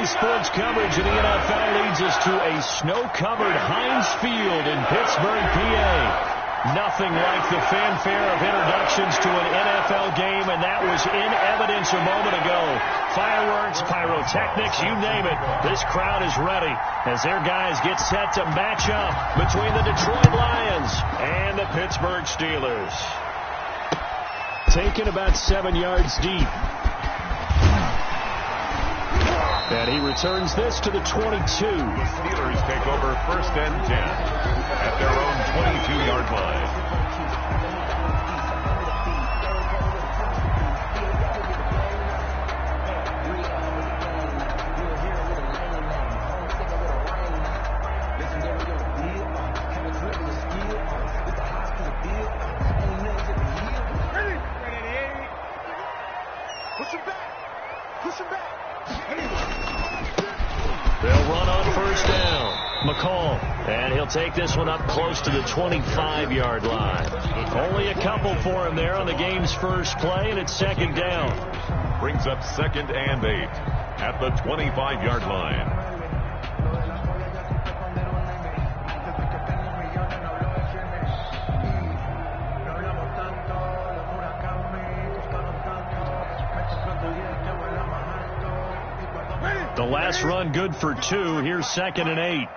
sports coverage in the NFL leads us to a snow-covered Heinz Field in Pittsburgh, PA. Nothing like the fanfare of introductions to an NFL game, and that was in evidence a moment ago. Fireworks, pyrotechnics, you name it. This crowd is ready as their guys get set to match up between the Detroit Lions and the Pittsburgh Steelers. Taken about 7 yards deep. And he returns this to the 22. The Steelers take over 1st and 10 at their own 22-yard line. They'll run on 1st down. McCall, and he'll take this one up close to the 25-yard line. Only a couple for him there on the game's first play, and it's 2nd down. Brings up 2nd and 8 at the 25-yard line. The last run good for 2. Here's 2nd and 8.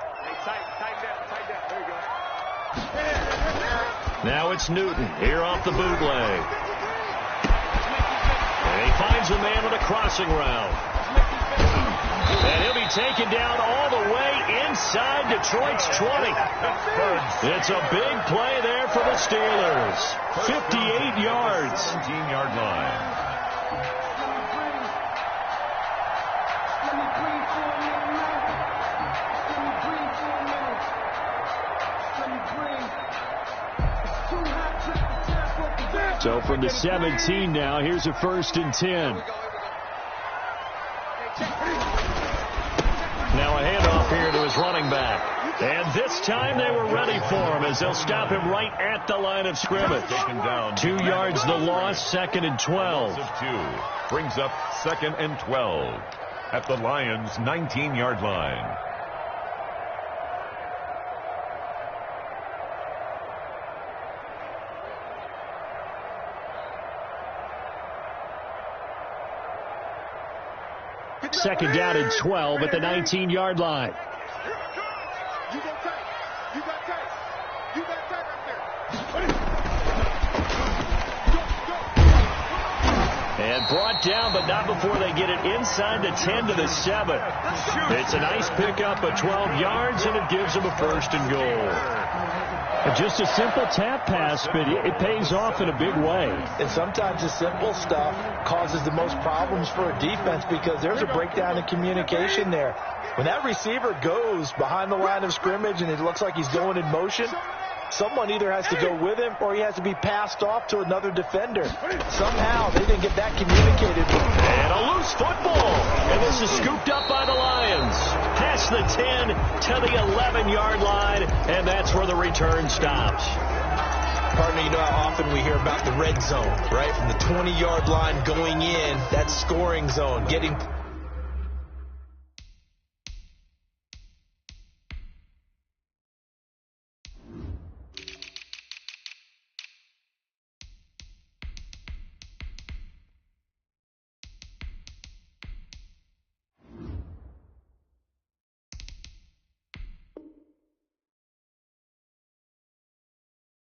Now it's Newton here off the bootleg. And he finds a man with a crossing route. And he'll be taken down all the way inside Detroit's 20. It's a big play there for the Steelers. 58 yards. 17-yard line. So from the 17 now, here's a 1st and 10. Now a handoff here to his running back. And this time they were ready for him as they'll stop him right at the line of scrimmage. Taken down. 2 yards the loss, 2nd and 12. Brings up 2nd and 12 at the Lions' 19-yard line. Second down and 12 at the 19-yard line. And brought down, but not before they get it inside the 10 to the 7. It's a nice pickup of 12 yards, and it gives them a 1st and goal. Just a simple tap pass, but it pays off in a big way. And sometimes the simple stuff causes the most problems for a defense because there's a breakdown in communication there. When that receiver goes behind the line of scrimmage and it looks like he's going in motion, someone either has to go with him or he has to be passed off to another defender. Somehow they didn't get that communicated. And a loose football. And this is scooped up by the Lions. Past the 10 to the 11-yard line, and that's where the return stops. Partner, you know how often we hear about the red zone, right? From the 20-yard line going in, that scoring zone, getting...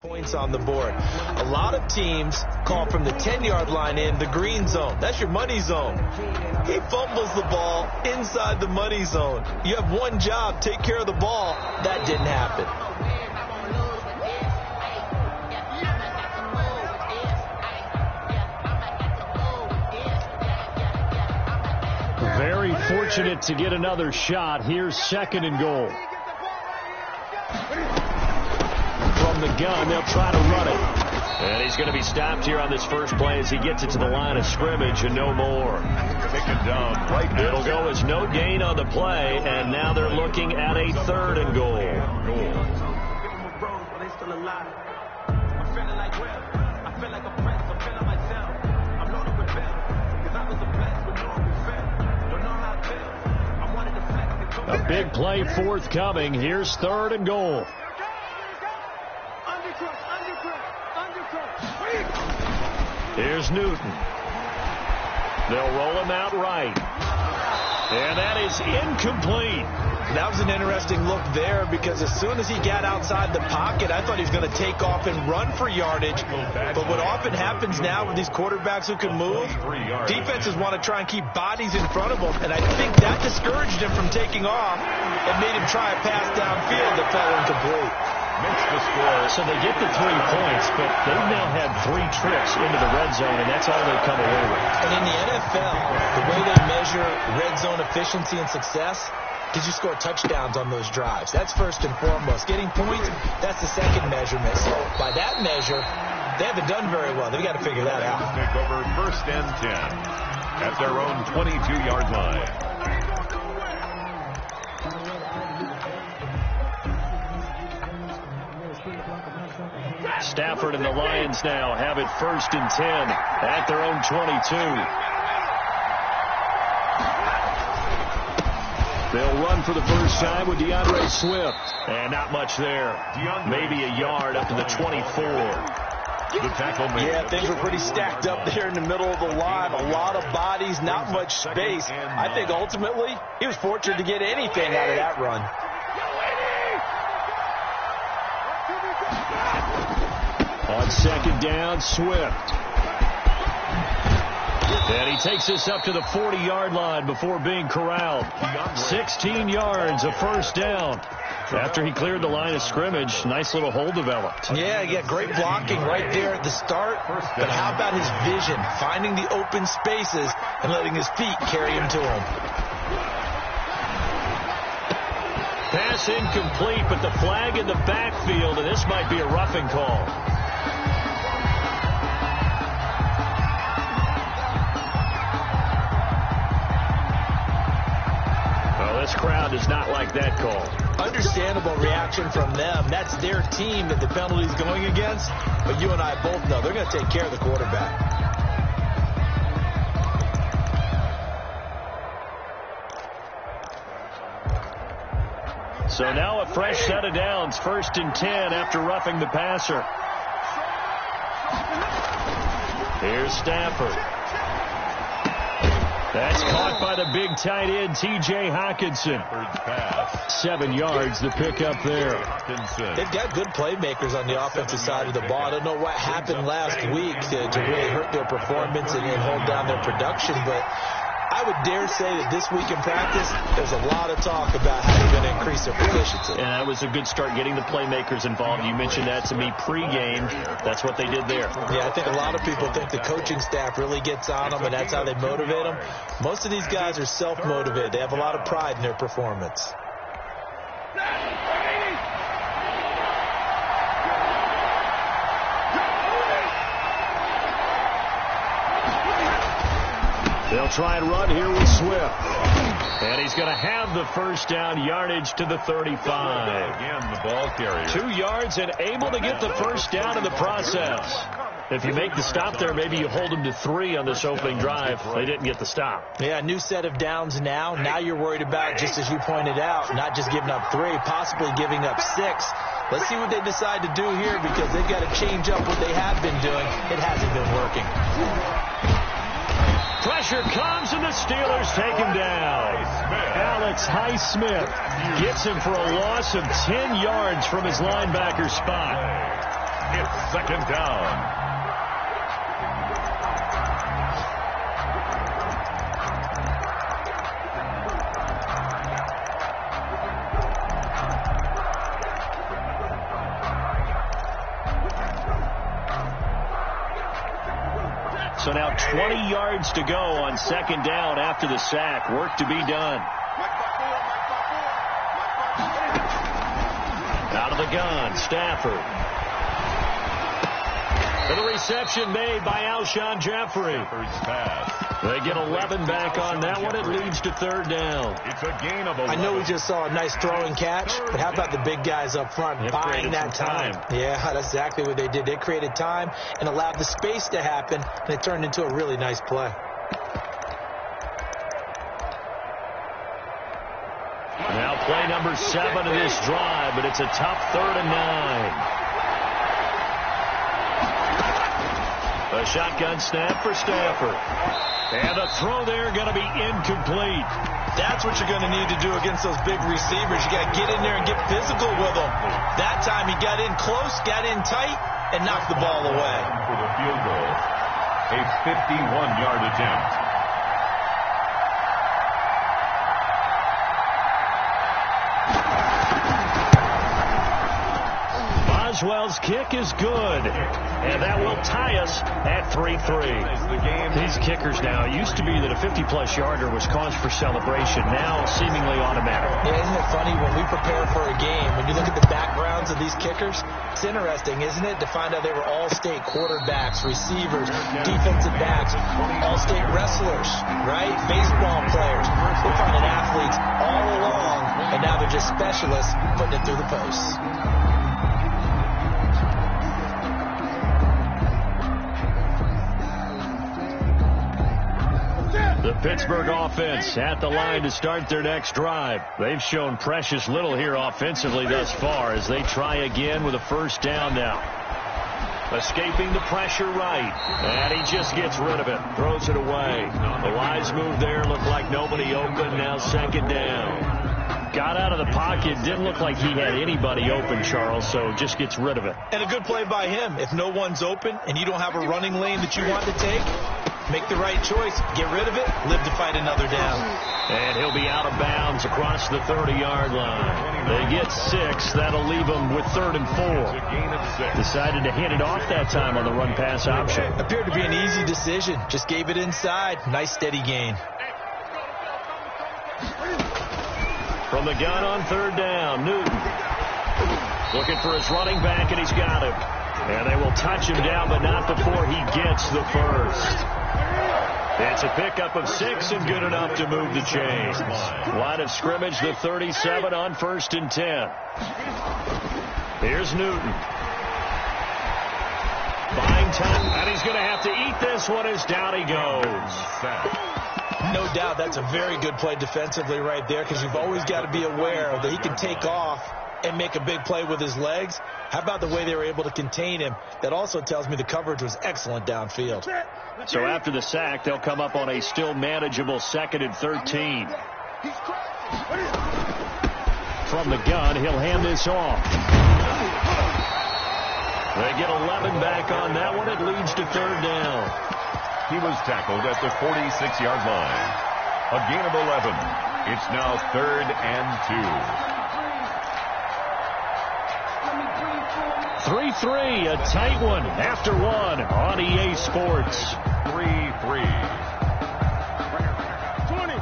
points on the board. A lot of teams call from the 10-yard line in the green zone. That's your money zone. He fumbles the ball inside the money zone. You have one job, take care of the ball. That didn't happen. Very fortunate to get another shot. Here's 2nd and goal. From the gun, they'll try to run it. And he's going to be stopped here on this first play as he gets it to the line of scrimmage and no more. Taken down right now. It'll go as no gain on the play, and now they're looking at a 3rd and goal. A big play forthcoming. Here's 3rd and goal. Here's Newton. They'll roll him out right. And that is incomplete. That was an interesting look there because as soon as he got outside the pocket, I thought he was going to take off and run for yardage. But what often happens now with these quarterbacks who can move, defenses want to try and keep bodies in front of them. And I think that discouraged him from taking off and made him try a pass downfield that fell incomplete. Makes the score. So they get the 3 points, but they've now had 3 trips into the red zone, and that's all they've come away with. And in the NFL, the way they measure red zone efficiency and success, did you score touchdowns on those drives? That's first and foremost. Getting points, that's the second measurement. So by that measure, they haven't done very well. They've got to figure that out. Take over 1st and 10 at their own 22-yard line. Stafford and the Lions now have it 1st and 10 at their own 22. They'll run for the first time with DeAndre Swift. And not much there. Maybe a yard up to the 24. The tackle made. Yeah, things were pretty stacked up there in the middle of the line. A lot of bodies, not much space. I think ultimately he was fortunate to get anything out of that run. On 2nd down, Swift. And he takes this up to the 40-yard line before being corralled. 16 yards, a first down. After he cleared the line of scrimmage, nice little hole developed. Yeah, great blocking right there at the start. But how about his vision, finding the open spaces and letting his feet carry him to him. Pass incomplete, but the flag in the backfield, and this might be a roughing call. This crowd does not like that call. Understandable reaction from them. That's their team that the penalty's going against. But you and I both know they're going to take care of the quarterback. So now a fresh set of downs. 1st and 10 after roughing the passer. Here's Stafford. That's caught by the big tight end, T.J. Hockenson. 7 yards to pick up there. They've got good playmakers on the offensive side of the ball. I don't know what happened last week to really hurt their performance and hold down their production, but I would dare say that this week in practice, there's a lot of talk about how they're going to increase their proficiency. And that was a good start, getting the playmakers involved. You mentioned that to me pregame. That's what they did there. Yeah, I think a lot of people think the coaching staff really gets on them, and that's how they motivate them. Most of these guys are self-motivated. They have a lot of pride in their performance. They'll try and run here with Swift. And he's going to have the first down, yardage to the 35. Again, the ball carrier. 2 yards and able to get the first down in the process. If you make the stop there, maybe you hold them to 3 on this opening drive. They didn't get the stop. Yeah, new set of downs now. Now you're worried about, just as you pointed out, not just giving up 3, possibly giving up 6. Let's see what they decide to do here because they've got to change up what they have been doing. It hasn't been working. Pressure comes, and the Steelers take him down. Alex Highsmith gets him for a loss of 10 yards from his linebacker spot. It's 2nd down. So now 20 yards to go on 2nd down after the sack. Work to be done. Out of the gun, Stafford. And the reception made by Alshon Jeffrey. They get 11 back on that one. It leads to 3rd down. It's a gain of 11. I know we just saw a nice throwing catch, but how about the big guys up front buying that time? Yeah, that's exactly what they did. They created time and allowed the space to happen, and it turned into a really nice play. Now Play number 7 of this drive, but it's a tough 3rd and 9. A shotgun snap for Stafford. And the throw there going to be incomplete. That's what you're going to need to do against those big receivers. You got to get in there and get physical with them. That time he got in close, got in tight, and knocked the ball away. For the field goal, a 51-yard attempt. Boswell's kick is good, and that will tie us at 3-3. These kickers now, it used to be that a 50-plus yarder was cause for celebration, now seemingly automatic. Yeah, isn't it funny when we prepare for a game, when you look at the backgrounds of these kickers, it's interesting, isn't it, to find out they were all-state quarterbacks, receivers, defensive backs, all-state wrestlers, right? Baseball players. We're finding athletes all along, and now they're just specialists putting it through the posts. The Pittsburgh offense at the line to start their next drive. They've shown precious little here offensively thus far as they try again with a 1st down now. Escaping the pressure right. And he just gets rid of it. Throws it away. The wise move there. Looked like nobody open. Now 2nd down. Got out of the pocket. Didn't look like he had anybody open, Charles, so just gets rid of it. And a good play by him. If no one's open and you don't have a running lane that you want to take, make the right choice. Get rid of it. Live to fight another down. And he'll be out of bounds across the 30-yard line. They get 6. That'll leave them with 3rd and 4. Decided to hand it off that time on the run-pass option. Appeared to be an easy decision. Just gave it inside. Nice steady gain. From the gun on 3rd down, Newton. Looking for his running back, and he's got him. And they will touch him down, but not before he gets the 1st. It's a pickup of 6 and good enough to move the chains. Line of scrimmage, the 37 on 1st and 10. Here's Newton. Buying time, and he's going to have to eat this one as down he goes. No doubt that's a very good play defensively right there, because you've always got to be aware that he can take off and make a big play with his legs. How about the way they were able to contain him? That also tells me the coverage was excellent downfield. So after the sack, they'll come up on a still manageable 2nd and 13. From the gun, he'll hand this off. They get 11 back on that one. It leads to 3rd down. He was tackled at the 46-yard line. A gain of 11. It's now 3rd and 2. 3-3, a tight one after 1 on EA Sports. 3-3. 20.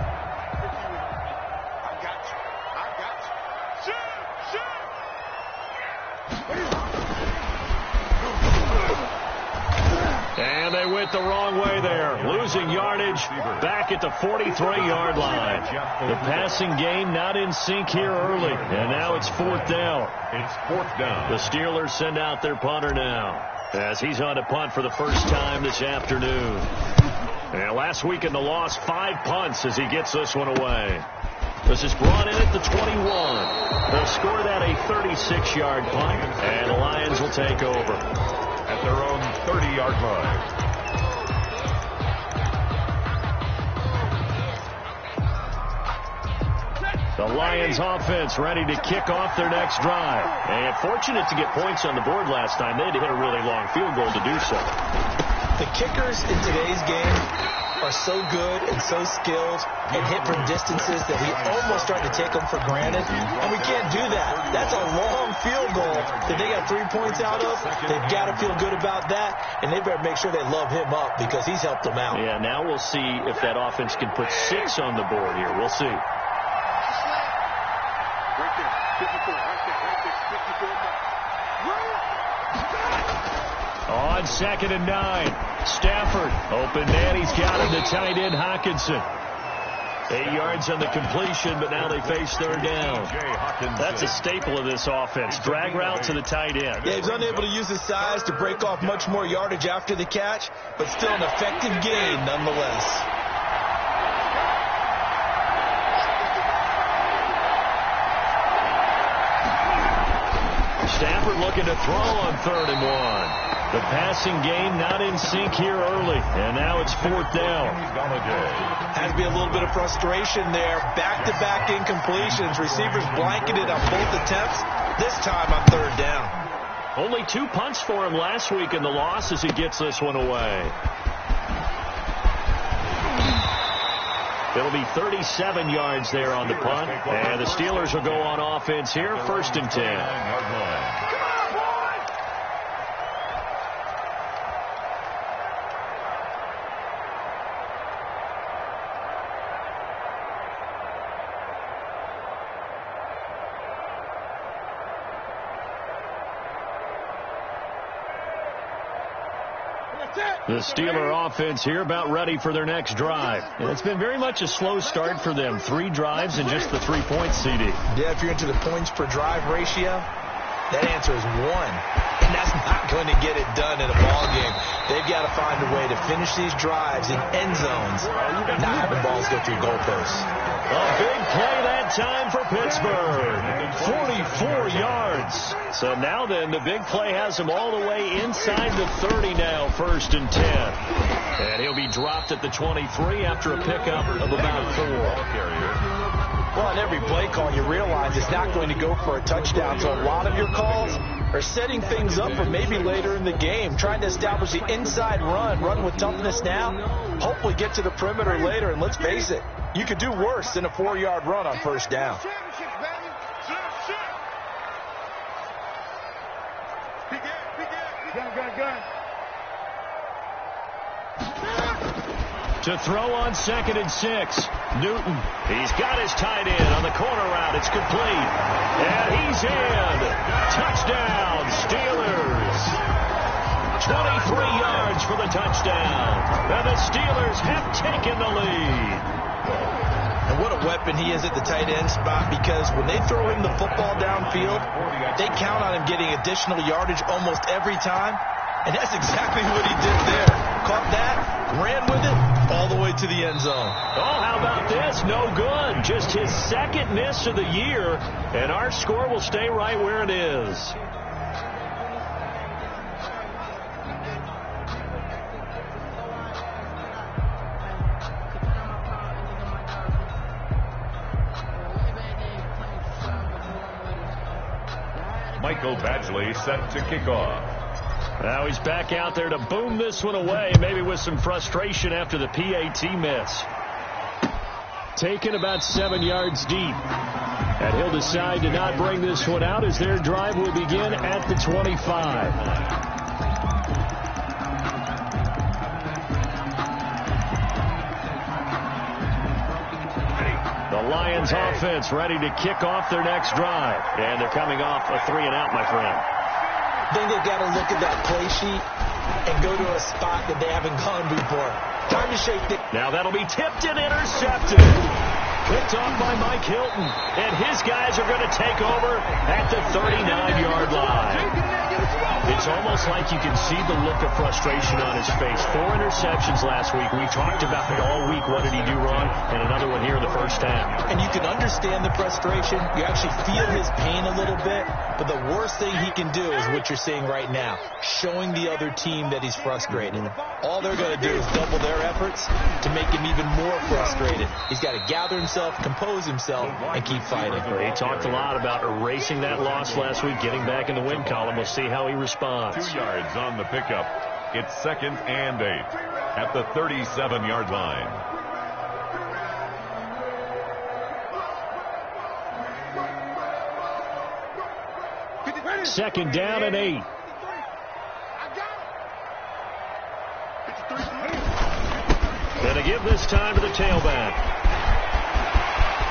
And they went the wrong way there, losing yardage back at the 43-yard line. The passing game not in sync here early, and now it's 4th down. It's 4th down. The Steelers send out their punter now, as he's on to punt for the first time this afternoon. And last week in the loss, 5 punts as he gets this one away. This is brought in at the 21. They'll score that a 36-yard punt, and the Lions will take over at their own 30-yard line. The Lions offense ready to kick off their next drive. And fortunate to get points on the board last time. They had to hit a really long field goal to do so. The kickers in today's game are so good and so skilled and hit from distances that we almost start to take them for granted. And we can't do that. That's a long field goal that they got 3 points out of. They've got to feel good about that, and they better make sure they love him up because he's helped them out. Yeah, now we'll see if that offense can put 6 on the board here. We'll see. On 2nd and 9, Stafford open man. He's got him to tight end Hockenson. 8 yards on the completion, but now they face 3rd down. That's a staple of this offense. Drag route to the tight end. Yeah, he's unable to use his size to break off much more yardage after the catch, but still an effective gain nonetheless. Stafford looking to throw on 3rd and 1. The passing game not in sync here early, and now it's 4th down. Has to be a little bit of frustration there. Back-to-back incompletions. Receivers blanketed on both attempts, this time on 3rd down. Only 2 punts for him last week in the loss as he gets this one away. It'll be 37 yards there on the punt, and the Steelers will go on offense here, 1st and 10. The Steeler offense here about ready for their next drive. And it's been very much a slow start for them. 3 drives and just the 3 points, CD. Yeah, if you're into the points per drive ratio, that answer is 1. And that's not going to get it done in a ball game. They've got to find a way to finish these drives in end zones, not having balls go through goalposts. A big play that time for Pittsburgh. 44 yards. So now then, the big play has him all the way inside the 30 now, 1st and 10. And he'll be dropped at the 23 after a pickup of about 4. Well, on every play call, you realize it's not going to go for a touchdown. So a lot of your calls are setting things up for maybe later in the game, trying to establish the inside run with toughness now, hopefully get to the perimeter later. And let's face it, you could do worse than a 4-yard run on 1st down. To throw on 2nd and 6. Newton. He's got his tight end on the corner route. It's complete. And he's in. Touchdown, Steelers. 23 yards for the touchdown. And the Steelers have taken the lead. And what a weapon he is at the tight end spot, because when they throw him the football downfield, they count on him getting additional yardage almost every time. And that's exactly what he did there. Caught that, ran with it, all the way to the end zone. Oh, how about this? No good. Just his 2nd miss of the year, and our score will stay right where it is. Michael Badgley set to kick off. Now he's back out there to boom this one away, maybe with some frustration after the PAT miss. Taken about 7 yards deep. And he'll decide to not bring this one out as their drive will begin at the 25. The Lions offense ready to kick off their next drive. And they're coming off a 3-and-out, my friend. I think they've got to look at that play sheet and go to a spot that they haven't gone before. Time to shake it. Now that'll be tipped and intercepted. Picked off by Mike Hilton. And his guys are going to take over at the 39-yard line. It's almost like you can see the look of frustration on his face. 4 interceptions last week. We talked about it all week. What did he do wrong? And another one here in the first half. And you can understand the frustration. You actually feel his pain a little bit. But the worst thing he can do is what you're seeing right now, showing the other team that he's frustrated. All they're going to do is double their efforts to make him even more frustrated. He's got to gather himself, compose himself, and keep fighting. He talked a lot about erasing that loss last week, getting back in the win column. We'll see how he responds. 2 yards on the pickup. It's 2nd and 8 at the 37-yard line. Second down and 8. Gonna give this time to the tailback.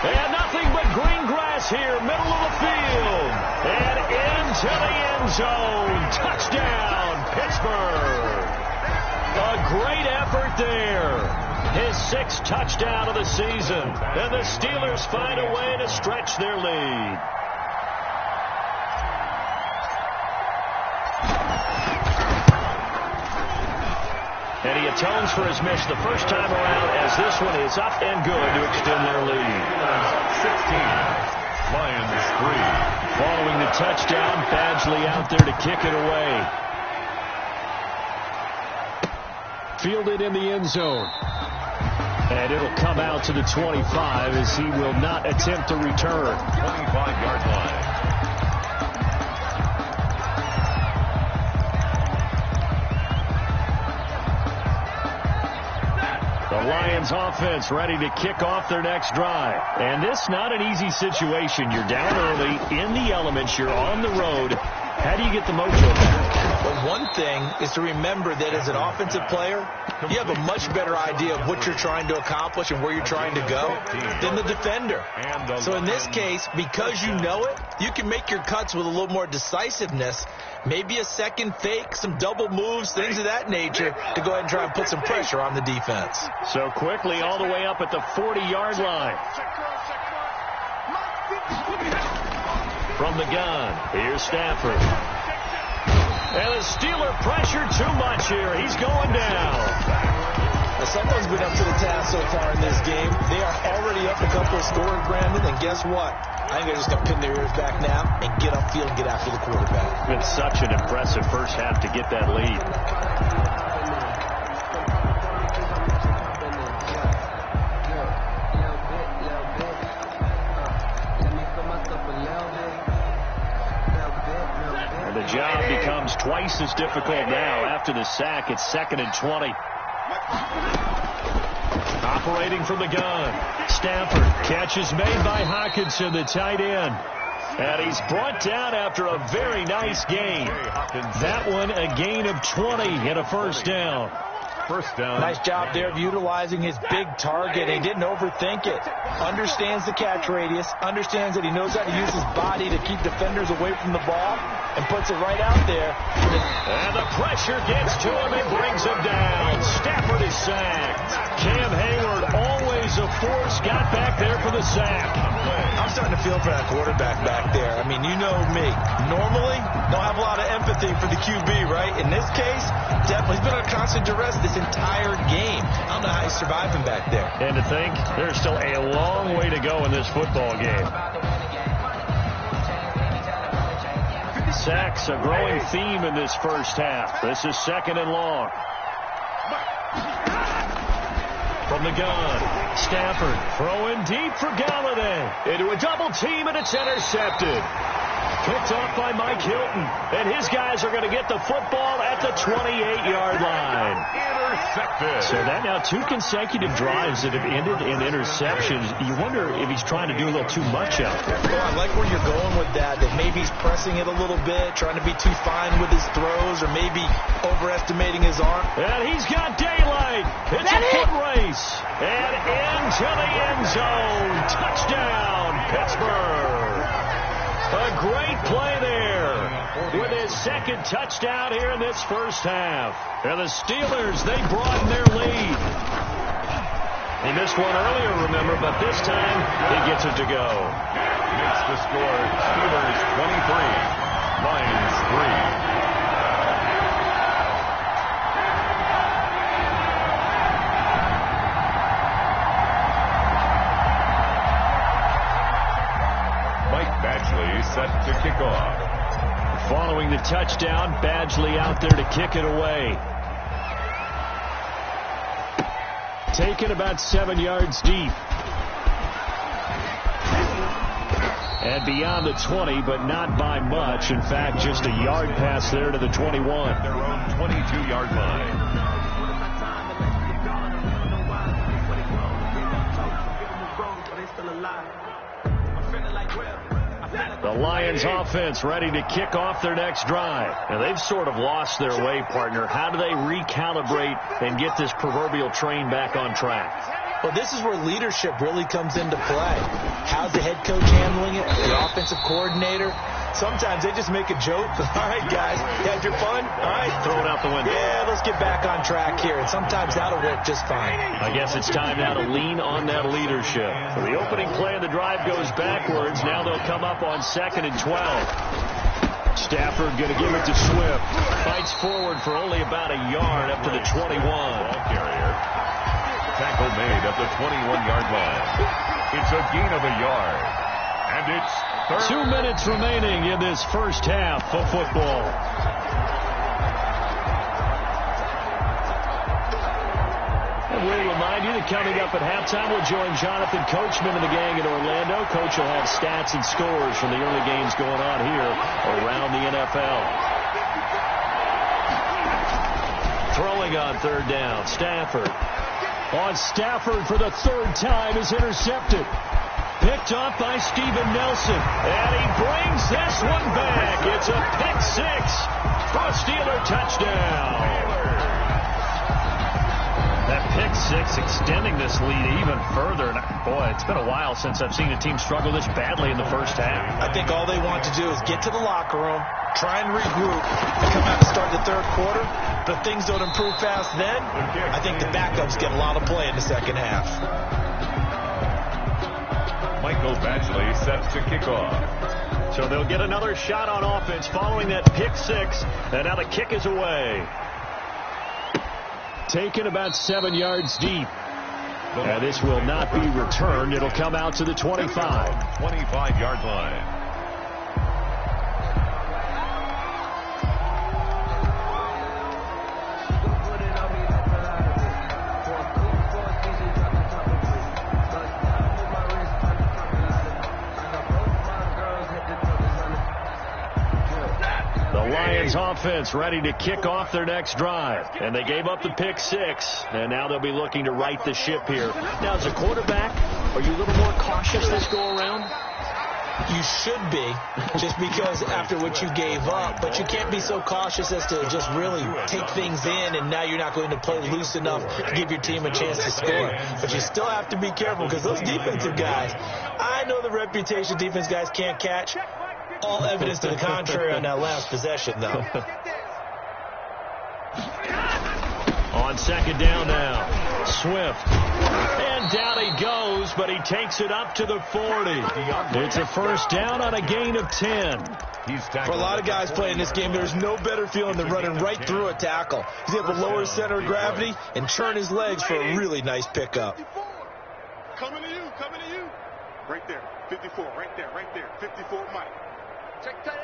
And nothing but green grass here, middle of the field. And into the end zone. Touchdown, Pittsburgh. A great effort there. His 6th touchdown of the season. And the Steelers find a way to stretch their lead. And he atones for his miss the first time around as this one is up and good to extend their lead. 16. Lions 3. Following the touchdown, Badgley out there to kick it away. Fielded in the end zone. And it'll come out to the 25 as he will not attempt to return. 25-yard line. The Lions offense ready to kick off their next drive. And this not an easy situation. You're down early, in the elements, you're on the road. How do you get the mojo back? Well, one thing is to remember that as an offensive player, you have a much better idea of what you're trying to accomplish and where you're trying to go than the defender. So in this case, because you know it, you can make your cuts with a little more decisiveness, maybe a second fake, some double moves, things of that nature, to go ahead and try and put some pressure on the defense. So quickly all the way up at the 40-yard line. From the gun, here's Stafford. And the Steeler pressure too much here. He's going down. Now, someone's been up to the task so far in this game. They are already up a couple of scores, Brandon, and guess what? I think they're just going to pin their ears back now and get upfield and get after the quarterback. It's been such an impressive first half to get that lead. The job becomes twice as difficult now. After the sack, it's 2nd and 20. Operating from the gun. Stafford. Catch is made by Hockenson, the tight end. And he's brought down after a very nice gain. That one a gain of 20 and a first down. First down. Nice job there of utilizing his big target. He didn't overthink it. Understands the catch radius. Understands that he knows how to use his body to keep defenders away from the ball. And puts it right out there. And the pressure gets to him and brings him down. Stafford is sacked. Cam Hayward, always a force, got back there for the sack. I'm starting to feel for that quarterback back there. I mean, you know me. Normally, don't have a lot of empathy for the QB, right? In this case, definitely. He's been under constant duress this entire game. I don't know how he's surviving back there. And to think, there's still a long way to go in this football game. Sacks, a growing theme in this first half. This is 2nd and long. From the gun, Stafford throwing deep for Galladay. Into a double team, and it's intercepted. Picked off by Mike Hilton. And his guys are going to get the football at the 28-yard line. Intercepted. So that now 2 consecutive drives that have ended in interceptions. You wonder if he's trying to do a little too much out there. Well, I like where you're going with that maybe he's pressing it a little bit, trying to be too fine with his throws, or maybe overestimating his arm. And he's got daylight. It's a foot race. And into the end zone. Touchdown, Pittsburgh. A great play there with his 2nd touchdown here in this first half. And the Steelers, they broaden their lead. He missed one earlier, remember, but this time he gets it to go. Makes the score Steelers 23, Lions 3. Set to kick off. Following the touchdown, Badgley out there to kick it away. Taken about 7 yards deep. And beyond the 20, but not by much. In fact, just a yard pass there to the 21. Their own 22-yard line. The Lions offense ready to kick off their next drive. Now, they've sort of lost their way, partner. How do they recalibrate and get this proverbial train back on track? Well, this is where leadership really comes into play. How's the head coach handling it? The offensive coordinator? Sometimes they just make a joke. All right, guys, you had your fun? All right. Throw it out the window. Yeah, let's get back on track here. And sometimes that'll work just fine. I guess it's time now to lean on that leadership. So the opening play of the drive goes backwards. Now they'll come up on 2nd and 12. Stafford going to give it to Swift. Fights forward for only about a yard up to the 21. Ball carrier. Tackle made at the 21-yard line. It's a gain of a yard. And it's 2 minutes remaining in this first half of football. And we'll remind you that coming up at halftime, we'll join Jonathan Coachman and the gang in Orlando. Coach will have stats and scores from the early games going on here around the NFL. Throwing on third down, Stafford. On Stafford for the third time is intercepted. Picked off by Steven Nelson. And he brings this one back. It's a pick six for a Steeler touchdown. That pick six extending this lead even further. And boy, it's been a while since I've seen a team struggle this badly in the first half. I think all they want to do is get to the locker room, try and regroup, and come out and start the third quarter. But if things don't improve fast then, I think the backups get a lot of play in the second half. Michael Badgley sets to kick off. So they'll get another shot on offense following that pick six. And now the kick is away. Taken about 7 yards deep. And this will not be returned. It'll come out to the 25. 25-yard line. Offense ready to kick off their next drive. And they gave up the pick six. And now they'll be looking to right the ship here. Now, as a quarterback, are you a little more cautious this go around? You should be, just because after what you gave up. But you can't be so cautious as to just really take things in, and now you're not going to play loose enough to give your team a chance to score. But you still have to be careful because those defensive guys, I know the reputation defense guys can't catch. All evidence to the contrary on that last possession, though. On second down now, Swift. And down he goes, but he takes it up to the 40. It's a first down on a gain of 10. For a lot of guys playing this game, there's no better feeling than running right through a tackle. He's able to lower his center of gravity and turn his legs for a really nice pickup. Coming to you. Right there, 54, right there, 54, Mike. Check tight.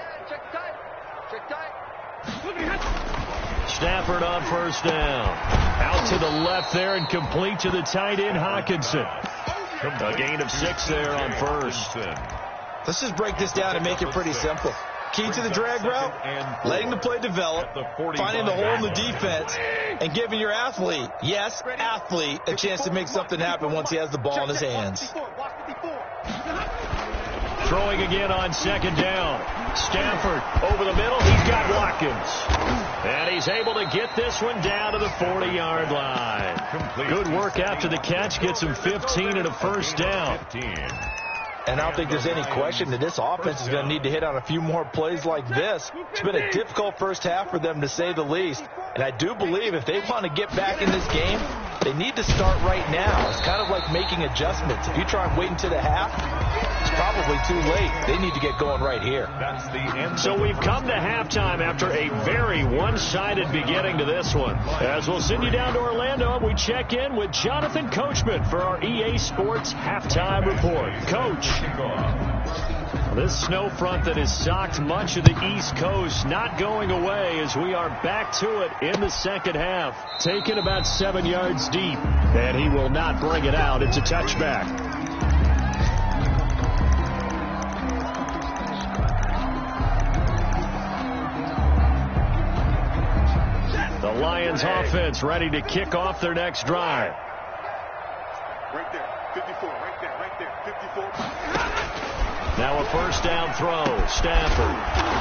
Stafford on first down. Out to the left there and complete to the tight end, Hockenson. A gain of 6 there on first. Let's just break this down and make it pretty simple. Key to the drag route, letting the play develop, finding the hole in the defense, and giving your athlete, yes, athlete, a chance to make something happen once he has the ball in his hands. Throwing again on second down. Stafford over the middle. He's got Watkins. And he's able to get this one down to the 40-yard line. Good work after the catch. Gets him 15 and a first down. And I don't think there's any question that this offense is going to need to hit on a few more plays like this. It's been a difficult first half for them, to say the least. And I do believe if they want to get back in this game, they need to start right now. It's kind of like making adjustments. If you try and wait until the half, it's probably too late. They need to get going right here. That's the end. So we've come to halftime after a very one-sided beginning to this one. As we'll send you down to Orlando, we check in with Jonathan Coachman for our EA Sports Halftime Report. Coach. This snow front that has socked much of the East Coast not going away as we are back to it in the second half. Taken about 7 yards deep, and he will not bring it out. It's a touchback. The Lions offense ready to kick off their next drive. Right there, 54, right there, 54. Now a first down throw. Stafford.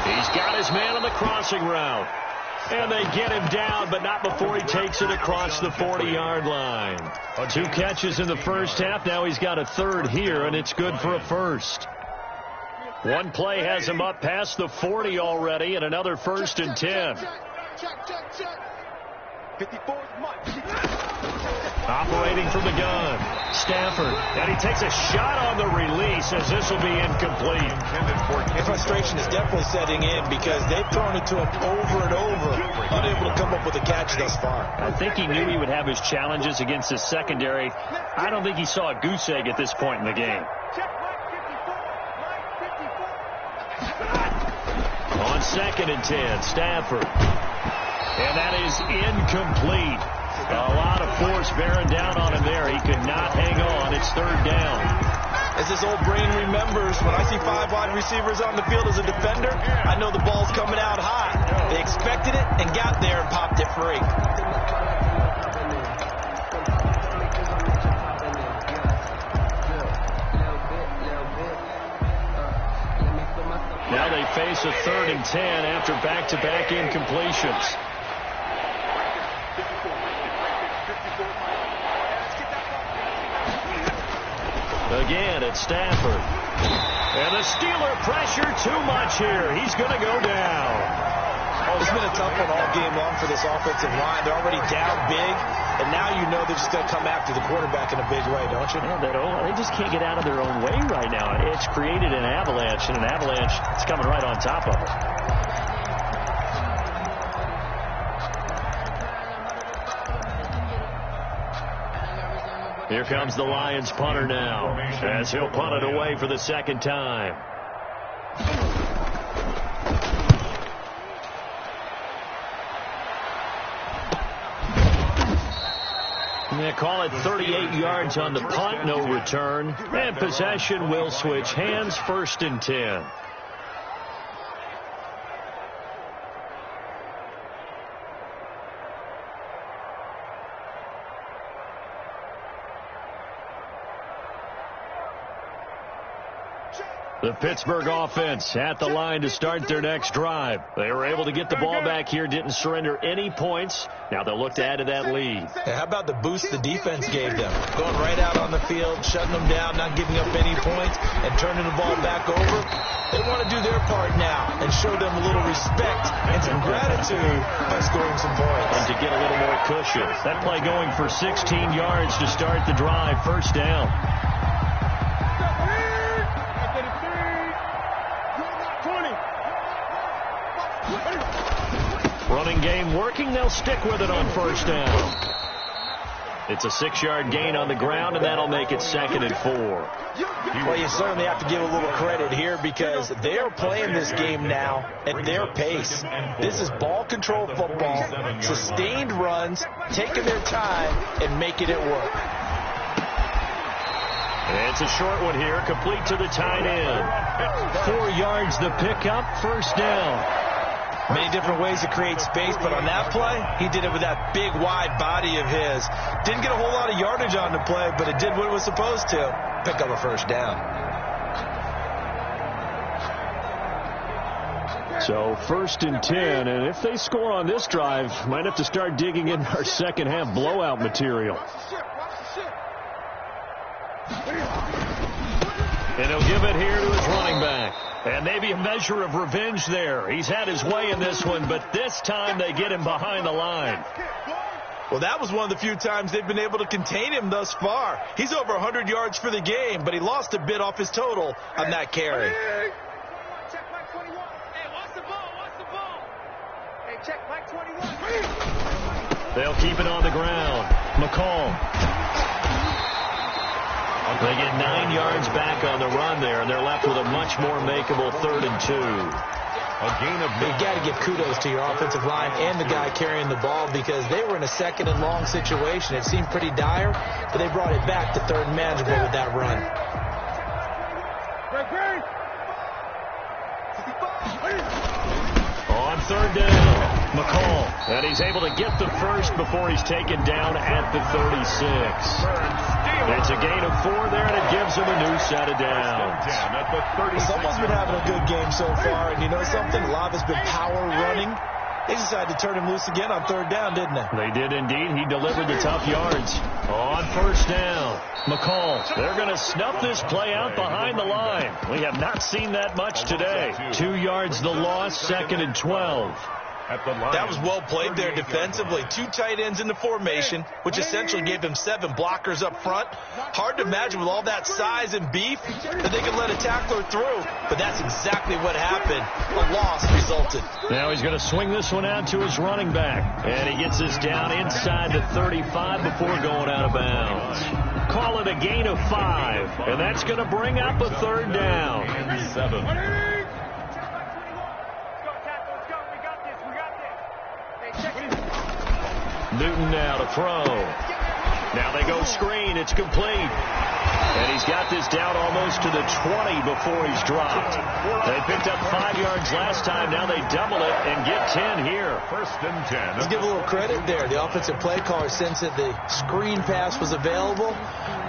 He's got his man on the crossing route. And they get him down, but not before he takes it across the 40-yard line. 2 catches in the first half. Now he's got a third here, and it's good for a first. One play has him up past the 40 already, and another first and 10. Check. 54 is Mike. Operating from the gun. Stafford. And he takes a shot on the release as this will be incomplete. The frustration is definitely setting in because they've thrown it to him over and over, unable to come up with a catch thus far. I think he knew he would have his challenges against his secondary. I don't think he saw a goose egg at this point in the game. 2nd and 10. Stafford. And that is incomplete. A lot of force bearing down on him there. He could not hang on. It's 3rd down. As this old brain remembers, when I see 5 wide receivers on the field as a defender, I know the ball's coming out high. They expected it and got there and popped it free. Now they face a 3rd and 10 after back-to-back incompletions. Again, it's Stafford. And the Steeler pressure too much here. He's going to go down. Oh, it's been a tough one all game long for this offensive line. They're already down big, and now you know they're just going to come after the quarterback in a big way, don't you? Yeah, they just can't get out of their own way right now. It's created an avalanche, and an avalanche is coming right on top of it. Here comes the Lions punter now, as he'll punt it away for the 2nd time. They call it 38 yards on the punt, no return. And possession will switch hands, 1st and 10. The Pittsburgh offense at the line to start their next drive. They were able to get the ball back here, didn't surrender any points. Now they'll look to add to that lead. Yeah, how about the boost the defense gave them? Going right out on the field, shutting them down, not giving up any points, and turning the ball back over. They want to do their part now and show them a little respect and some gratitude by scoring some points. And to get a little more cushion. That play going for 16 yards to start the drive, 1st down. Running game working. They'll stick with it on 1st down. It's a 6-yard gain on the ground, and that'll make it 2nd and 4. Well, you certainly have to give a little credit here because they are playing this game now at their pace. This is ball control football, sustained runs, taking their time, and making it work. It's a short one here, complete to the tight end. 4 yards the pickup, 1st down. Many different ways to create space, but on that play, he did it with that big, wide body of his. Didn't get a whole lot of yardage on the play, but it did what it was supposed to. Pick up a 1st down. So 1st and 10, and if they score on this drive, might have to start digging in our second half blowout material. And he'll give it here to his running back. And maybe a measure of revenge there. He's had his way in this one, but this time they get him behind the line. Well, that was one of the few times they've been able to contain him thus far. He's over 100 yards for the game, but he lost a bit off his total on that carry. Check Mike 21. Hey, watch the ball. Watch the ball. Hey, check Mike 21. They'll keep it on the ground. McCall. They get 9 yards back on the run there, and they're left with a much more makeable 3rd and 2. A gain of You've got to give kudos to your offensive line and the guy carrying the ball because they were in a 2nd and long situation. It seemed pretty dire, but they brought it back to 3rd and manageable with that run. On 3rd down, McCall. And he's able to get the first before he's taken down at the 36. It's a gain of 4 there, and it gives him a new set of downs. Someone's been having a good game so far, and you know something? A lot of it's been power running. They decided to turn him loose again on 3rd down, didn't they? They did indeed. He delivered the tough yards. On 1st down, McCall. They're going to snuff this play out behind the line. We have not seen that much today. 2 yards the loss, 2nd and 12. That was well played there defensively. 2 tight ends in the formation, which essentially gave them 7 blockers up front. Hard to imagine with all that size and beef that they could let a tackler through, but that's exactly what happened. A loss resulted. Now he's going to swing this one out to his running back, and he gets this down inside the 35 before going out of bounds. Call it a gain of 5, and that's going to bring up a 3rd down. 7. Newton now to throw. Now they go screen. It's complete. And he's got this down almost to the 20 before he's dropped. They picked up 5 yards last time. Now they double it and get 10 here. 1st and 10. Let's give a little credit there. The offensive play caller sensed that the screen pass was available.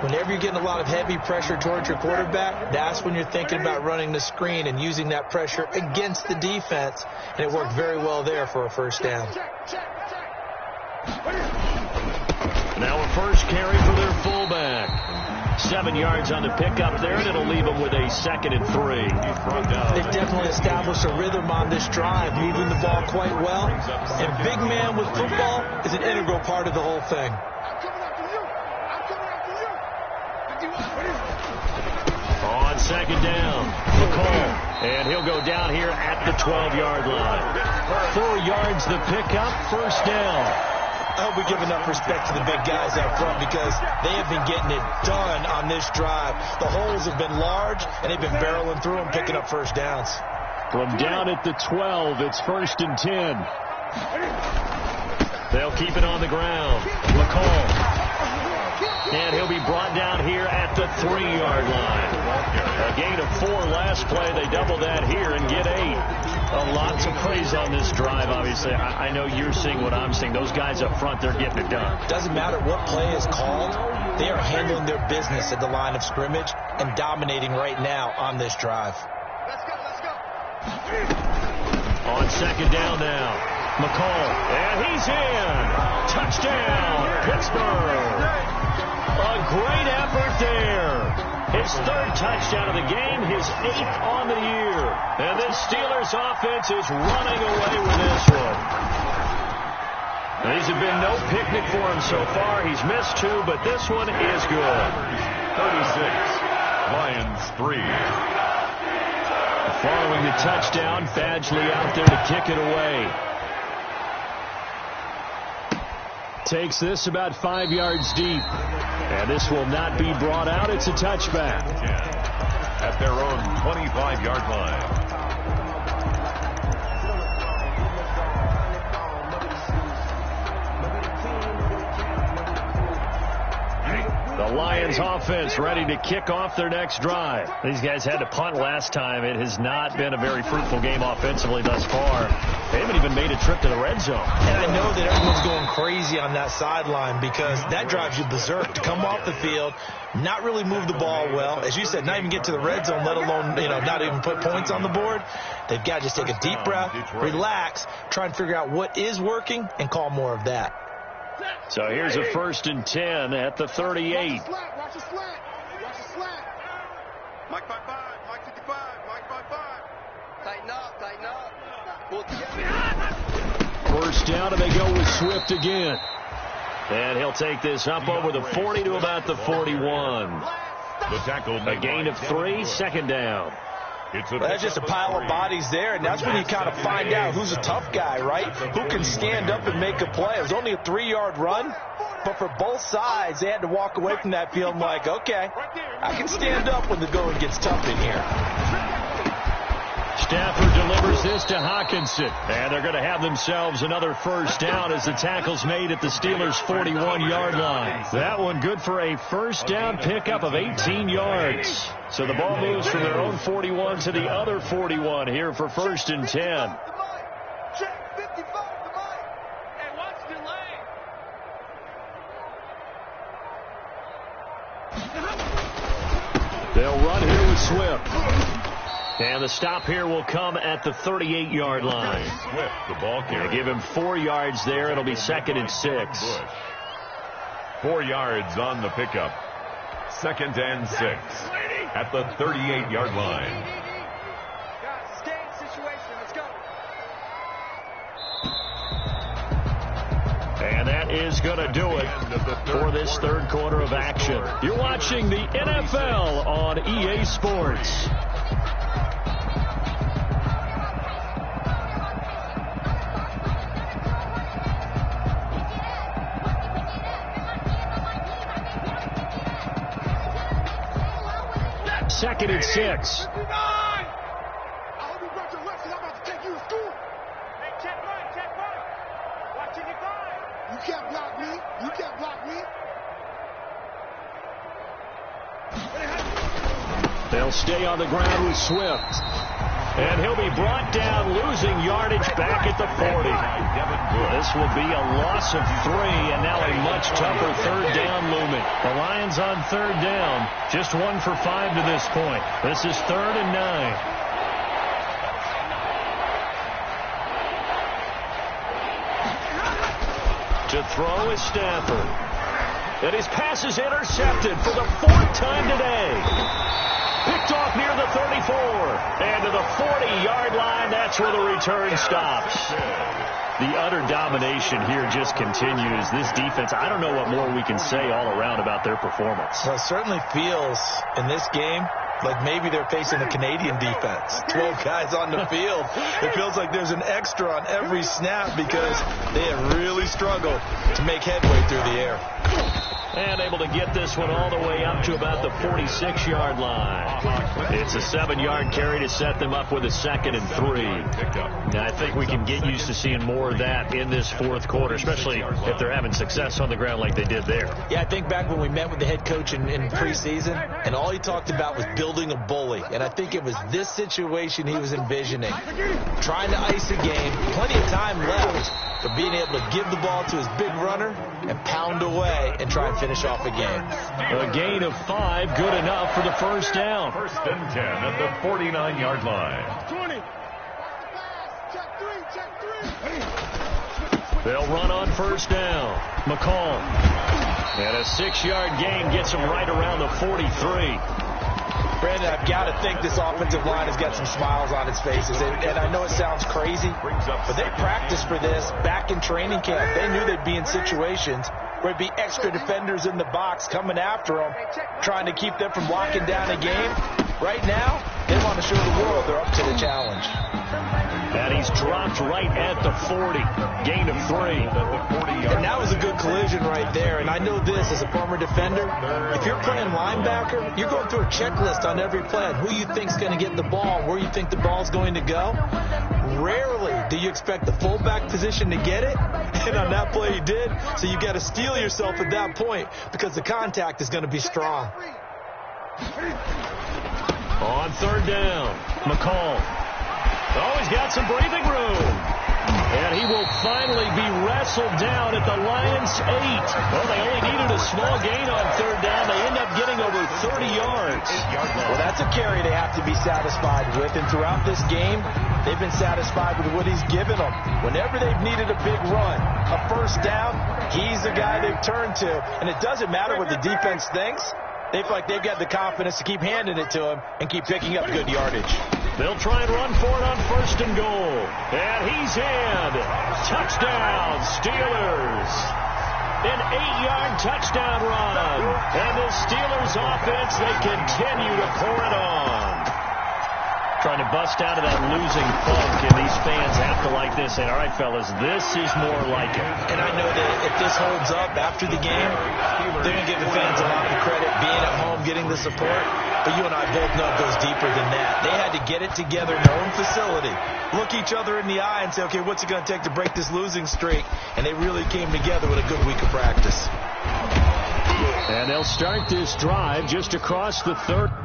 Whenever you're getting a lot of heavy pressure towards your quarterback, that's when you're thinking about running the screen and using that pressure against the defense. And it worked very well there for a first down. Now a first carry for their fullback. 7 yards on the pickup there, and it'll leave them with a 2nd and 3. They definitely established a rhythm on this drive, moving the ball quite well. And big man with football is an integral part of the whole thing. On 2nd down, McCall. And he'll go down here at the 12-yard line. 4 yards the pickup, first down. I hope we give enough respect to the big guys up front because they have been getting it done on this drive. The holes have been large, and they've been barreling through them, picking up first downs. From down at the 12, it's 1st and 10. They'll keep it on the ground. McCall. And he'll be brought down here at the 3-yard line. A gain of 4 last play. They double that here and get 8. Lots of praise on this drive, obviously. I know you're seeing what I'm seeing. Those guys up front, they're getting it done. Doesn't matter what play is called. They are handling their business at the line of scrimmage and dominating right now on this drive. Let's go, let's go. On 2nd down now. McCall. And he's in. Touchdown, Pittsburgh. A great effort there. His 3rd touchdown of the game, his 8th on the year. And this Steelers offense is running away with this one. These have been no picnic for him so far. He's missed 2, but this one is good. 36. Lions 3. Following the touchdown, Badgley out there to kick it away. Takes this about 5 yards deep. And this will not be brought out. It's a touchback. At their own 25-yard line. The Lions offense ready to kick off their next drive. These guys had to punt last time. It has not been a very fruitful game offensively thus far. They haven't even made a trip to the red zone. And I know that everyone's going crazy on that sideline because that drives you berserk to come off the field, not really move the ball well. As you said, not even get to the red zone, let alone, not even put points on the board. They've got to just take a deep breath, relax, try and figure out what is working, and call more of that. So here's a 1st and 10 at the 38. Watch the slant. Watch the slant. Mike 5-5. Mike 55. Mike 5-5. Tighten up. Tighten up. Pull together. First down, and they go with Swift again. And he'll take this up over the 40 to about the 41. The tackle. A gain of 3, 2nd down. That's just a pile of bodies there, and that's when you kind of find out who's a tough guy, right? Who can stand up and make a play. It was only a 3-yard run, but for both sides, they had to walk away from that feeling like, okay, I can stand up when the going gets tough in here. Stafford delivers this to Hockenson. And they're going to have themselves another first down as the tackle's made at the Steelers' 41-yard line. That one good for a first down pickup of 18 yards. So the ball moves from their own 41 to the other 41 here for 1st and 10. Check 55 to Mike. Hey, watch the lane. They'll run here with Swift. And the stop here will come at the 38-yard line. Swift, the ball carrier. They give him 4 yards there. It'll be 2nd and 6. 4 yards on the pickup. 2nd and 6 at the 38-yard line. Guys, stay in situation. Let's go. And that is going to do it for this 3rd quarter of action. You're watching the NFL on EA Sports. Second and 6. 59! I hope you brought your left, 'cause I'm about to take you to school. Hey, check right. Watch 55. You can't block They'll stay on the ground with Swift. And he'll be brought down, losing yardage back at the 40. This will be a loss of 3, and now a much tougher third down looming. The Lions on third down, just 1 for 5 to this point. This is 3rd and 9. To throw is Stafford. And his pass is intercepted for the 4th time today. Picked off near the 34. And to the 40-yard line, that's where the return stops. The utter domination here just continues. This defense, I don't know what more we can say all around about their performance. Well, it certainly feels in this game like maybe they're facing a Canadian defense. 12 guys on the field. It feels like there's an extra on every snap because they have really struggled to make headway through the air. And able to get this one all the way up to about the 46-yard line. It's a 7-yard carry to set them up with a 2nd and 3. Now, I think we can get used to seeing more of that in this 4th quarter, especially if they're having success on the ground like they did there. Yeah, I think back when we met with the head coach in preseason, and all he talked about was building a bully. And I think it was this situation he was envisioning. Trying to ice a game, plenty of time left, but being able to give the ball to his big runner and pound away and try and finish off a game. A gain of 5, good enough for the first down. 1st and 10 at the 49-yard line. 20. They'll run on first down. McCall. And a 6-yard gain gets him right around the 43. Brandon, I've got to think this offensive line has got some smiles on its faces. And I know it sounds crazy, but they practiced for this back in training camp. They knew they'd be in situations where it'd be extra defenders in the box coming after them, trying to keep them from locking down a game. Right now, they want to show the world they're up to the challenge. And he's dropped right at the 40. Gain of 3. And that was a good collision right there. And I know this as a former defender. If you're playing linebacker, you're going through a checklist on every play on who you think's going to get the ball, where you think the ball's going to go. Rarely do you expect the fullback position to get it. And on that play he did. So you got to steel yourself at that point because the contact is going to be strong. On third down, McCall. Oh, he's got some breathing room. And he will finally be wrestled down at the Lions' 8. Well, they only needed a small gain on third down. They end up getting over 30 yards. Well, that's a carry they have to be satisfied with. And throughout this game, they've been satisfied with what he's given them. Whenever they've needed a big run, a first down, he's the guy they've turned to. And it doesn't matter what the defense thinks. They feel like they've got the confidence to keep handing it to him and keep picking up good yardage. They'll try and run for it on 1st and goal. And he's in. Touchdown, Steelers. An 8-yard touchdown run. And the Steelers offense, they continue to pour it on. Trying to bust out of that losing funk, and these fans have to like this. And all right, fellas, this is more like it. And I know that if this holds up after the game, they're going to give the fans a lot of credit being at home, getting the support. But you and I both know it goes deeper than that. They had to get it together in their own facility, look each other in the eye and say, okay, what's it going to take to break this losing streak? And they really came together with a good week of practice. And they'll start this drive just across the 30.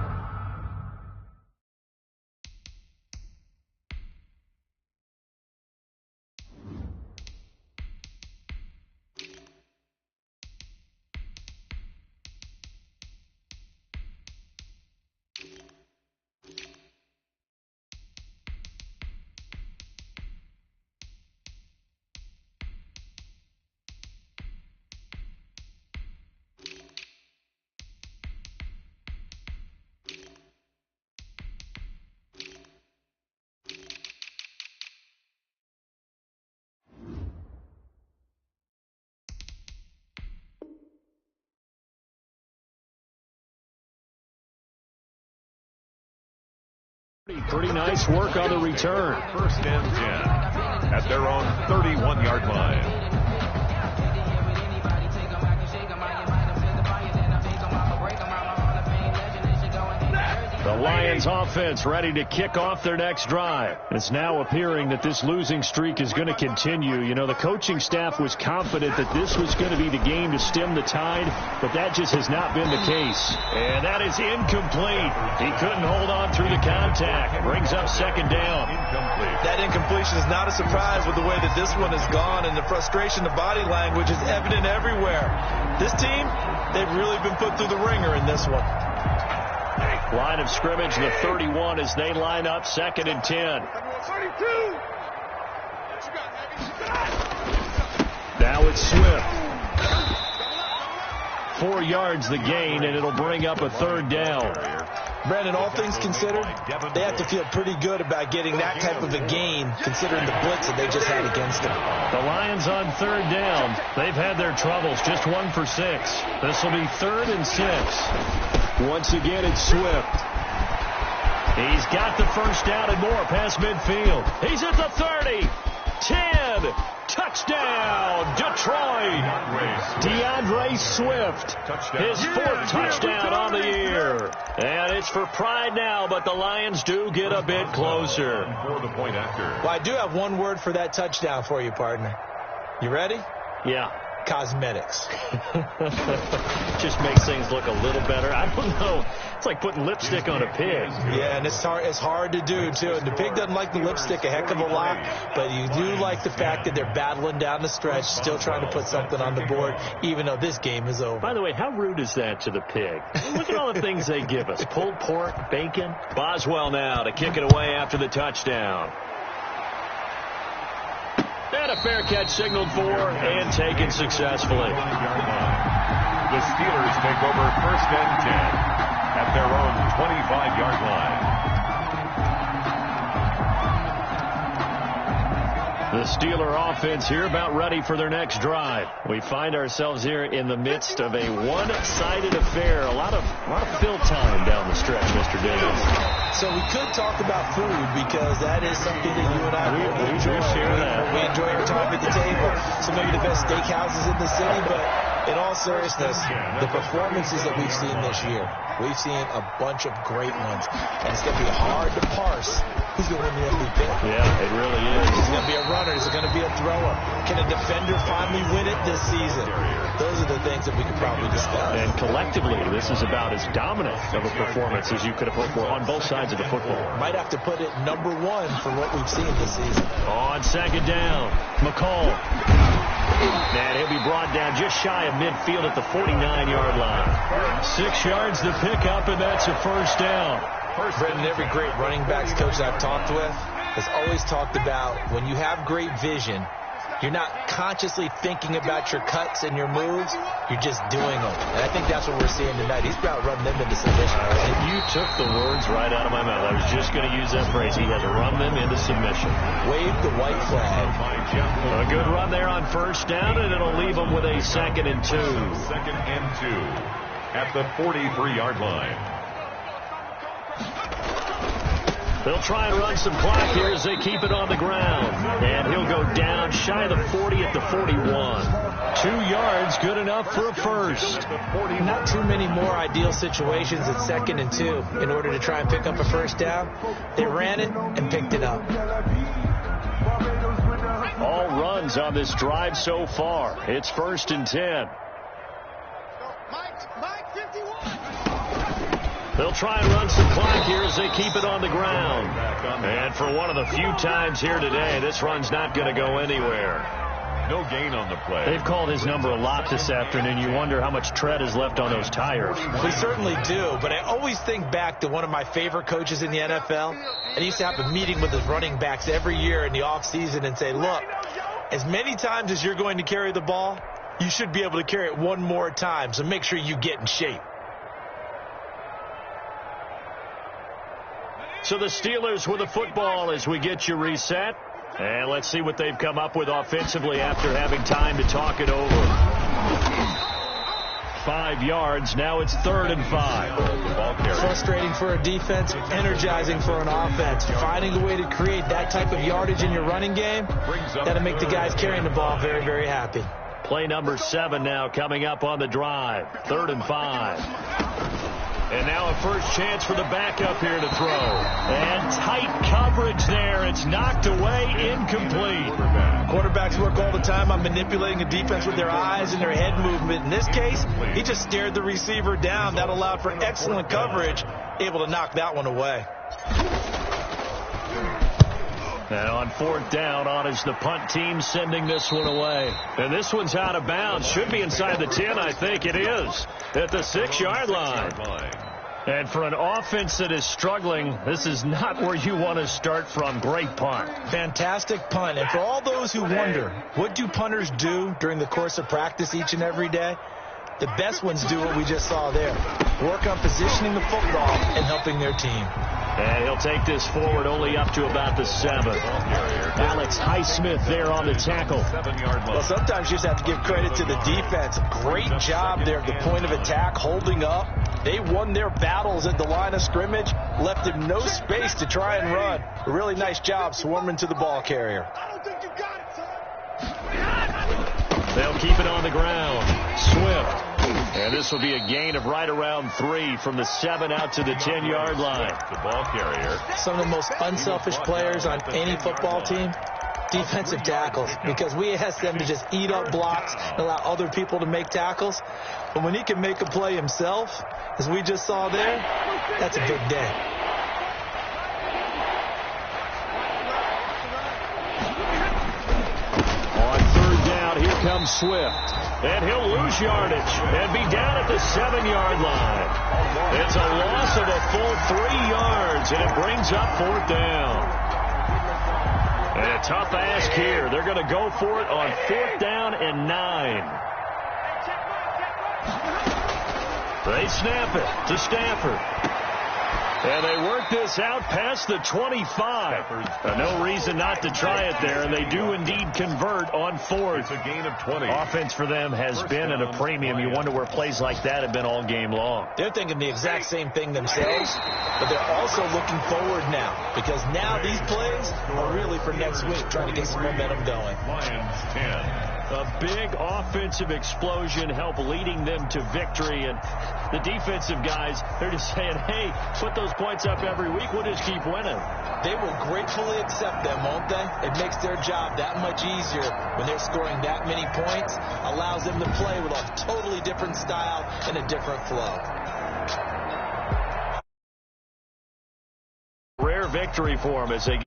Pretty nice work on the return. 1st and 10 at their own 31-yard line. The Lions Lions offense ready to kick off their next drive. It's now appearing that this losing streak is going to continue. You know, the coaching staff was confident that this was going to be the game to stem the tide, but that just has not been the case. And that is incomplete. He couldn't hold on through the contact. Brings up second down. That incompletion is not a surprise with the way that this one has gone, and the frustration, the body language is evident everywhere. This team, they've really been put through the ringer in this one. Line of scrimmage, the 31 as they line up, 2nd and 10. Now it's Swift. 4 yards the gain, and it'll bring up a 3rd down. Brandon, all things considered, they have to feel pretty good about getting that type of a gain, considering the blitz that they just had against them. The Lions on 3rd down. They've had their troubles, just 1 for 6. This will be 3rd and 6. Once again, it's Swift. He's got the first down and more past midfield. He's at the 30, 10, touchdown, Detroit. DeAndre Swift, his 4th touchdown on the year. And it's for pride now, but the Lions do get a bit closer. Well, I do have one word for that touchdown for you, partner. You ready? Yeah. Cosmetics. Just makes things look a little better. I don't know. It's like putting lipstick on a pig. Yeah, and it's hard to do, too. And the pig doesn't like the lipstick a heck of a lot, but you do like the fact that they're battling down the stretch, still trying to put something on the board, even though this game is over. By the way, how rude is that to the pig? Look at all the things they give us. Pulled pork, bacon. Boswell now to kick it away after the touchdown. And a fair catch signaled for and taken successfully. The Steelers take over 1st and 10 at their own 25-yard line. The Steeler offense here about ready for their next drive. We find ourselves here in the midst of a one-sided affair. A lot of fill time down the stretch, Mr. Davis. So we could talk about food because that is something that you and I we enjoy. We enjoy our time at the table. So maybe the best steakhouses in the city, but in all seriousness, the performances that we've seen this year, we've seen a bunch of great ones. And it's going to be hard to parse who's going to win the MVP. Yeah, it really is. Is it going to be a runner? Is it going to be a thrower? Can a defender finally win it this season? Those are the things that we could probably discuss. And collectively, this is about as dominant of a performance as you could have hoped for on both sides of the football. Might have to put it number 1 for what we've seen this season. On 2nd down, McCall. And he'll be brought down just shy of midfield at the 49-yard line. 6 yards to pick up, and that's a 1st down. Brendan, every great running backs coach I've talked with has always talked about when you have great vision, you're not consciously thinking about your cuts and your moves. You're just doing them. And I think that's what we're seeing tonight. He's about running them into submission. You took the words right out of my mouth. I was just going to use that phrase. He has run them into submission. Wave the white flag. A good run there on 1st down, and it'll leave them with a 2nd and 2. 2nd and 2 at the 43-yard line. They'll try and run some clock here as they keep it on the ground. And he'll go down shy of the 40 at the 41. 2 yards, good enough for a 1st. Not too many more ideal situations at 2nd and 2 in order to try and pick up a 1st down. They ran it and picked it up. All runs on this drive so far. It's 1st and 10. They'll try and run some clock here as they keep it on the ground. And for one of the few times here today, this run's not going to go anywhere. No gain on the play. They've called his number a lot this afternoon. You wonder how much tread is left on those tires. We certainly do, but I always think back to one of my favorite coaches in the NFL. And he used to have a meeting with his running backs every year in the offseason and say, look, as many times as you're going to carry the ball, you should be able to carry it one more time, so make sure you get in shape. So the Steelers with the football as we get you reset. And let's see what they've come up with offensively after having time to talk it over. 5 yards. Now it's 3rd and 5. Frustrating for a defense, energizing for an offense. Finding a way to create that type of yardage in your running game, that'll make the guys carrying the ball very, very happy. Play number 7 now coming up on the drive. 3rd and 5. And now a first chance for the backup here to throw. And tight coverage there. It's knocked away, incomplete. Quarterbacks work all the time on manipulating the defense with their eyes and their head movement. In this case, he just stared the receiver down. That allowed for excellent coverage, able to knock that one away. And on fourth down, on is the punt team sending this one away. And this one's out of bounds. Should be inside the 10, I think it is. At the 6-yard line. And for an offense that is struggling, this is not where you want to start from. Great punt. Fantastic punt. And for all those who wonder, what do punters do during the course of practice each and every day? The best ones do what we just saw there. Work on positioning the football and helping their team. And he'll take this forward only up to about the 7. Alex Highsmith there on the tackle. Well, sometimes you just have to give credit to the defense. Great job there at the point of attack, holding up. They won their battles at the line of scrimmage, left him no space to try and run. A really nice job swarming to the ball carrier. They'll keep it on the ground. Swift. And this will be a gain of right around 3 from the 7 out to the 10-yard line. The ball carrier. Some of the most unselfish players on any football team, defensive tackles, because we ask them to just eat up blocks and allow other people to make tackles. But when he can make a play himself, as we just saw there, that's a big day. On third down, here comes Swift. And he'll lose yardage and be down at the 7-yard line. It's a loss of a full 3 yards, and it brings up fourth down. And a tough ask here. They're going to go for it on fourth down and 9. They snap it to Stafford. And they work this out past the 25. No reason not to try it there, and they do indeed convert on fourth. It's a gain of 20. Offense for them has been at a premium. You wonder where plays like that have been all game long. They're thinking the exact same thing themselves, but they're also looking forward now, because now these plays are really for next week, trying to get some momentum going. Lions 10. A big offensive explosion helped leading them to victory, and the defensive guys, they're just saying, hey, put those points up every week, we'll just keep winning. They will gratefully accept them, won't they? It makes their job that much easier when they're scoring that many points, allows them to play with a totally different style and a different flow. Rare victory for them as they